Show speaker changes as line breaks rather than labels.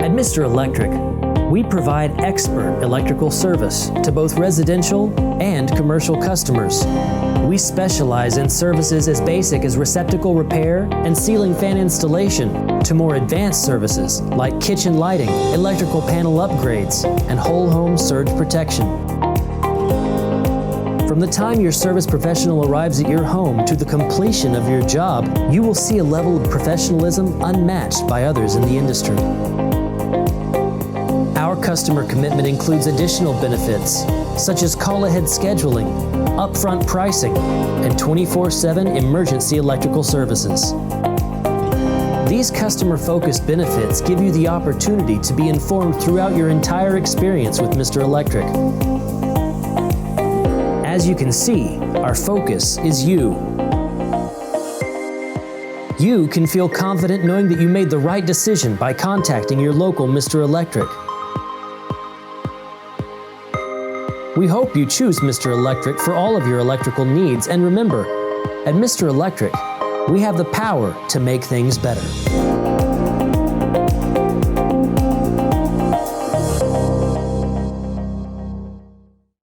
At Mr. Electric, we provide expert electrical service to both residential and commercial customers. We specialize in services as basic as receptacle repair and ceiling fan installation to more advanced services like kitchen lighting, electrical panel upgrades, and whole home surge protection. From the time your service professional arrives at your home to the completion of your job, you will see a level of professionalism unmatched by others in the industry. Our customer commitment includes additional benefits, such as call-ahead scheduling, upfront pricing, and 24/7 emergency electrical services. These customer-focused benefits give you the opportunity to be informed throughout your entire experience with Mr. Electric. As you can see, our focus is you. You can feel confident knowing that you made the right decision by contacting your local Mr. Electric. We hope you choose Mr. Electric for all of your electrical needs, and remember, at Mr. Electric, we have the power to make things better.